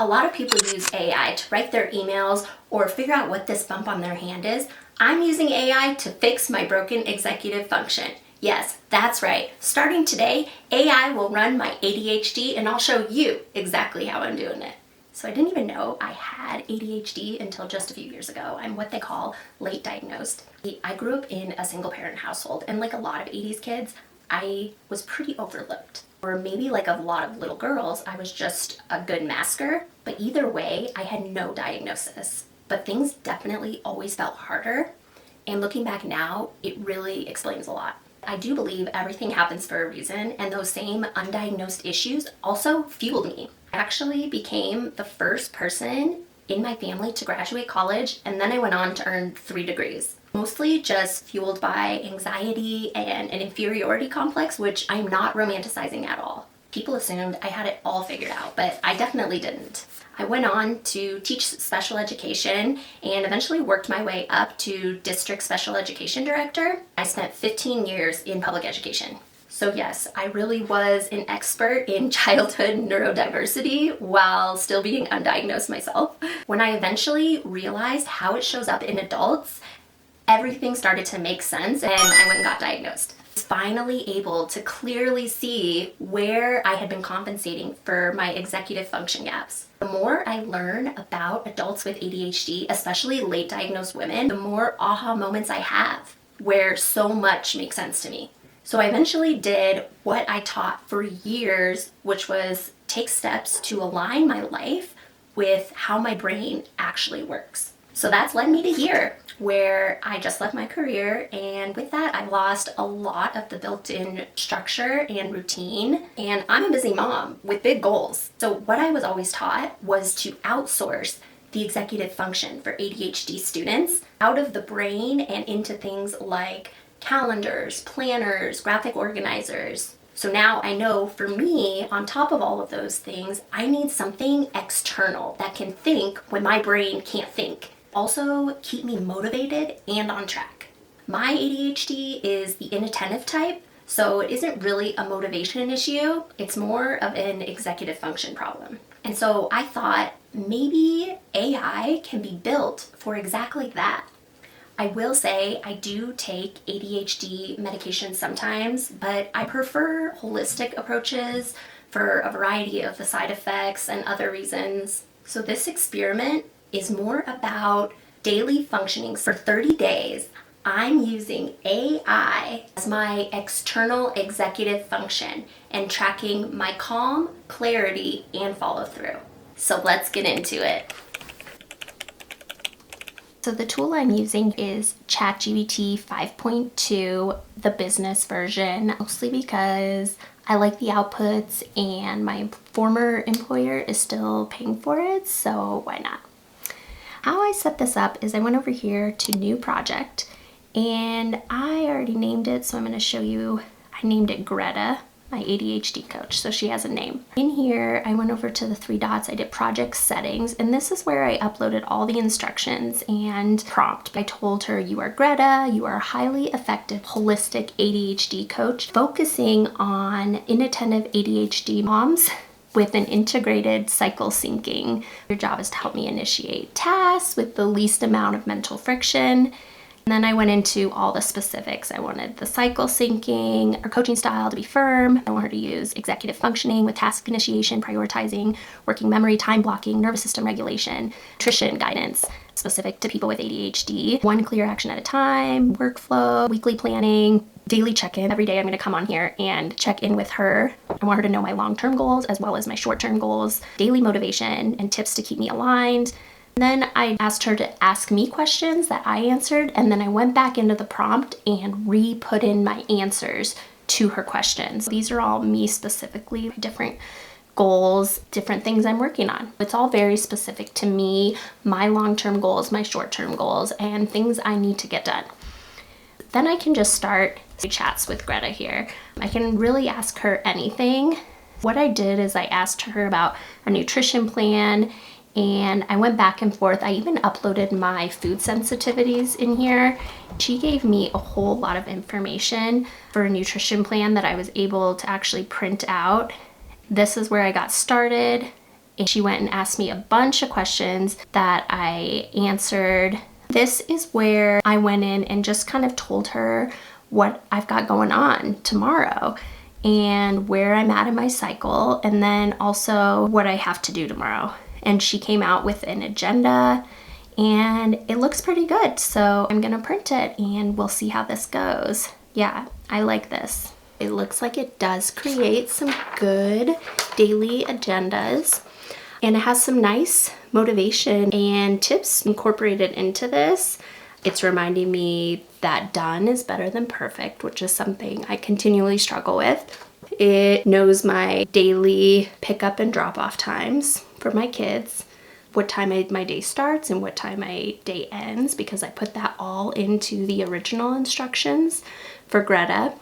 A lot of people use AI to write their emails or figure out what this bump on their hand is. I'm using AI to fix my broken executive function. Yes, that's right. Starting today, AI will run my ADHD and I'll show you exactly how I'm doing it. So I didn't even know I had ADHD until just a few years ago. I'm what they call late diagnosed. I grew up in a single parent household, and like a lot of 80s kids, I was pretty overlooked. Or maybe like a lot of little girls, I was just a good masker. But either way, I had no diagnosis. But things definitely always felt harder. And looking back now, it really explains a lot. I do believe everything happens for a reason, and those same undiagnosed issues also fueled me. I actually became the first person in my family to graduate college, and then I went on to earn 3 degrees. Mostly just fueled by anxiety and an inferiority complex, which I'm not romanticizing at all. People assumed I had it all figured out, but I definitely didn't. I went on to teach special education and eventually worked my way up to district special education director. I spent 15 years in public education. So yes, I really was an expert in childhood neurodiversity while still being undiagnosed myself. When I eventually realized how it shows up in adults, everything started to make sense and I went and got diagnosed. I was finally able to clearly see where I had been compensating for my executive function gaps. The more I learn about adults with ADHD, especially late diagnosed women, the more aha moments I have where so much makes sense to me. So I eventually did what I taught for years, which was take steps to align my life with how my brain actually works. So that's led me to here, where I just left my career, and with that I've lost a lot of the built-in structure and routine, and I'm a busy mom with big goals. So what I was always taught was to outsource the executive function for ADHD students out of the brain and into things like calendars, planners, graphic organizers. So now I know for me, on top of all of those things, I need something external that can think when my brain can't think. Also keep me motivated and on track. My ADHD is the inattentive type, so it isn't really a motivation issue. It's more of an executive function problem. And so I thought maybe AI can be built for exactly that. I will say I do take ADHD medication sometimes, but I prefer holistic approaches for a variety of the side effects and other reasons. So this experiment is more about daily functioning. For 30 days, I'm using AI as my external executive function and tracking my calm, clarity, and follow through. So let's get into it. So the tool I'm using is ChatGPT 5.2, the business version, mostly because I like the outputs and my former employer is still paying for it, so why not? How I set this up is I went over here to new project and I already named it, so I'm going to show you. I named it Greta, my ADHD coach, so she has a name. In here, I went over to the 3 dots, I did project settings, and this is where I uploaded all the instructions and prompt. I told her, you are Greta, you are a highly effective holistic ADHD coach focusing on inattentive ADHD moms with an integrated cycle syncing. Your job is to help me initiate tasks with the least amount of mental friction. And then I went into all the specifics. I wanted the cycle syncing, her coaching style to be firm. I want her to use executive functioning with task initiation, prioritizing, working memory, time blocking, nervous system regulation, nutrition guidance, specific to people with ADHD. 1 clear action at a time, workflow, weekly planning, daily check-in. Every day I'm gonna come on here and check in with her. I want her to know my long-term goals as well as my short-term goals, daily motivation and tips to keep me aligned. Then I asked her to ask me questions that I answered, and then I went back into the prompt and re-put in my answers to her questions. These are all me specifically, different goals, different things I'm working on. It's all very specific to me, my long-term goals, my short-term goals, and things I need to get done. Then I can just start chats with Greta here. I can really ask her anything. What I did is I asked her about a nutrition plan, and I went back and forth. I even uploaded my food sensitivities in here. She gave me a whole lot of information for a nutrition plan that I was able to actually print out. This is where I got started. And she went and asked me a bunch of questions that I answered. This is where I went in and just kind of told her what I've got going on tomorrow and where I'm at in my cycle, and then also what I have to do tomorrow. And she came out with an agenda and it looks pretty good. So I'm gonna print it and we'll see how this goes. Yeah, I like this. It looks like it does create some good daily agendas, and it has some nice motivation and tips incorporated into this. It's reminding me that done is better than perfect, which is something I continually struggle with. It knows my daily pickup and drop off times for my kids, what time my day starts and what time my day ends, because I put that all into the original instructions for Greta.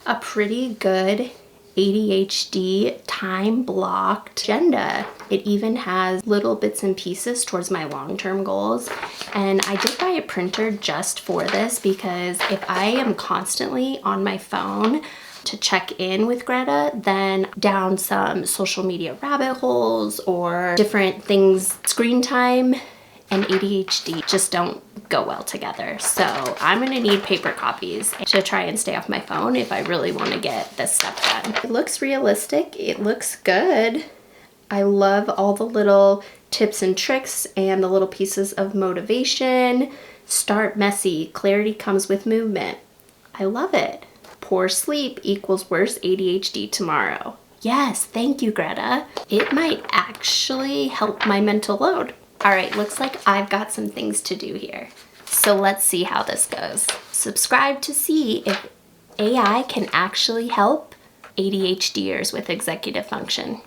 A pretty good ADHD time blocked agenda. It even has little bits and pieces towards my long-term goals. And I did buy a printer just for this, because if I am constantly on my phone to check in with Greta, then down some social media rabbit holes or different things, screen time and ADHD just don't go well together. So I'm gonna need paper copies to try and stay off my phone if I really wanna get this stuff done. It looks realistic, it looks good. I love all the little tips and tricks and the little pieces of motivation. Start messy, clarity comes with movement. I love it. Poor sleep equals worse ADHD tomorrow. Yes, thank you, Greta. It might actually help my mental load. All right, looks like I've got some things to do here. So let's see how this goes. Subscribe to see if AI can actually help ADHDers with executive function.